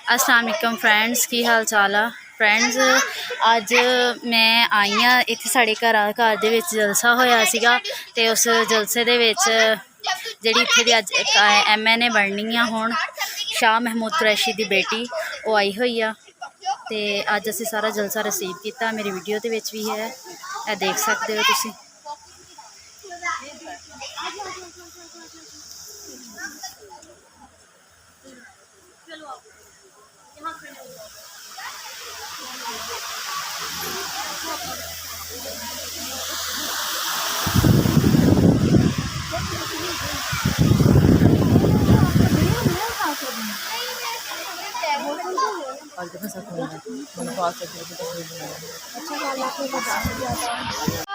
अस्सलाम वालेकुम फ्रेंड्स, की हाल चाल आ फ्रेंड्स। अज मैं आई हाँ इत्थे साढ़े घर दे विच जलसा होया सीगा ते उस जलसे दे विच जिहड़ी इत्थे दी अज MNA बननी आ हुण शाह महमूद कुरैशी दी बेटी वो आई हुई आ ते अज असीं सारा जलसा रिसीव किया। मेरी वीडियो दे विच भी है, ये देख सकते हो तुसीं।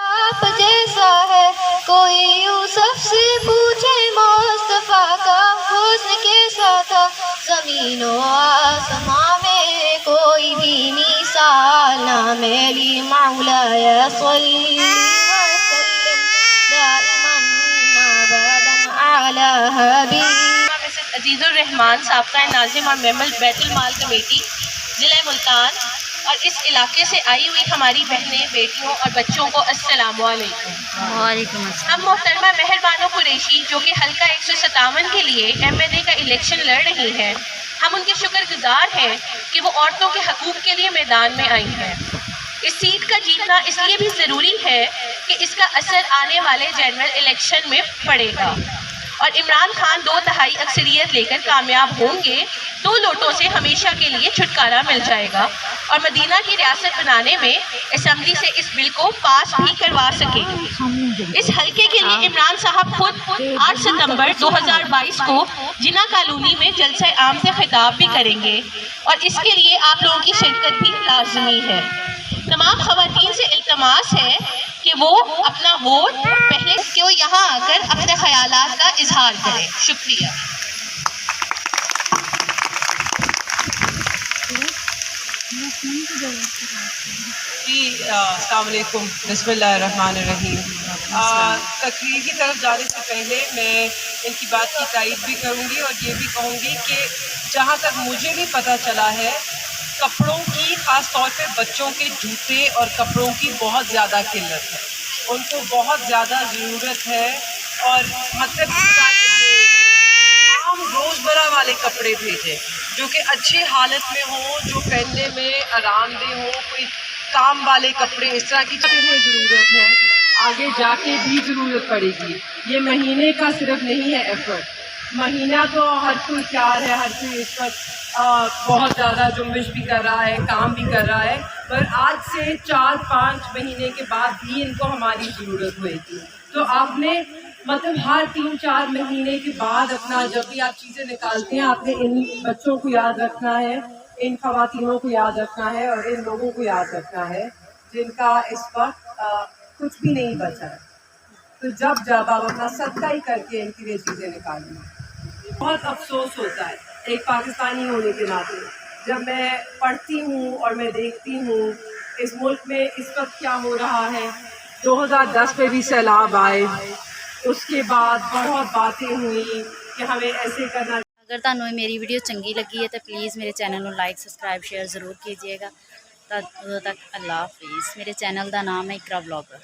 आप जैसा है कोई यूसुफ से पूछे मुस्तफा का हुस्न कैसा था, ज़मीन व आसमां में कोई भी मिसाल ना मेरी मौलाया सल्ली व सल्लिम दाइमन अबदन अला हबीब। मिसेस अजीज़ुर रहमान साबका नाज़िम और मेंबर बैतुल माल कमेटी ज़िला मुल्तान और इस इलाके से आई हुई हमारी बहनें, बेटियों और बच्चों को अस्सलाम वालेकुम। वालेकुम अस्सलाम। हम मोहतरमा मेहरबानो कुरैशी जो कि हल्का 157 के लिए MNA का इलेक्शन लड़ रही हैं, हम उनके शुक्रगुजार हैं कि वो औरतों के हकूक़ के लिए मैदान में आई हैं। इस सीट का जीतना इसलिए भी ज़रूरी है कि इसका असर आने वाले जनरल इलेक्शन में पड़ेगा और इमरान खान 2/3 अक्सरियत लेकर कामयाब होंगे। 2 वोटों से हमेशा के लिए छुटकारा मिल जाएगा और मदीना की रियासत बनाने में असेंबली से इस बिल को पास भी करवा सकेंगे। इस हल्के के लिए इमरान साहब खुद 8 सितंबर 2022 को जिना कॉलोनी में जलसा आम से खिताब भी करेंगे और इसके लिए आप लोगों की शिरकत भी लाजमी है। तमाम ख़वातीन से इल्तमास है कि वो अपना वोट पहले कि वो यहाँ आकर अपने ख्यालात का इजहार करें। शुक्रिया। अस्सलाम वालेकुम, बिस्मिल्लाहिर्रहमानिर्रहीम। तकरीर की तरफ जाने से पहले मैं इनकी बात की तायीद भी करूँगी और ये भी कहूँगी कि जहाँ तक मुझे भी पता चला है, कपड़ों की ख़ास तौर पे बच्चों के जूते और कपड़ों की बहुत ज़्यादा किल्लत है, उनको बहुत ज़्यादा ज़रूरत है। और मतलब आम रोज़मर्रा वाले कपड़े भेजें जो कि अच्छी हालत में हों, जो पहनने में आरामदेह हों, कोई काम वाले कपड़े इस तरह की चीज़ें ज़रूरत है, आगे जाके भी ज़रूरत पड़ेगी। ये महीने का सिर्फ नहीं है एफर्ट, महीना तो हर कोई तैयार है, हर कोई इस वक्त बहुत ज़्यादा जुम्बिश भी कर रहा है, काम भी कर रहा है, पर आज से 4-5 महीने के बाद भी इनको हमारी ज़रूरत होगी। तो आपने मतलब हर 3-4 महीने के बाद अपना जब भी आप चीज़ें निकालते हैं, आपने इन बच्चों को याद रखना है, इन ख़वातीनों को याद रखना है और इन लोगों को याद रखना है जिनका इस वक्त कुछ भी नहीं बचा है। तो जब आप अपना सदका ही करके इनके लिए चीज़ें निकालिए। बहुत अफसोस होता है एक पाकिस्तानी होने के नाते, जब मैं पढ़ती हूँ और मैं देखती हूँ इस मुल्क में इस वक्त क्या हो रहा है। 2010 में भी सैलाब आए, उसके बाद बहुत बातें हुई कि हमें ऐसे करना। अगर तुहानू मेरी वीडियो चंगी लगी है तो प्लीज़ मेरे चैनल को लाइक सब्सक्राइब शेयर ज़रूर कीजिएगा। तब तक अल्लाह हाफिज़। मेरे चैनल का नाम है इकरा व्लॉगर।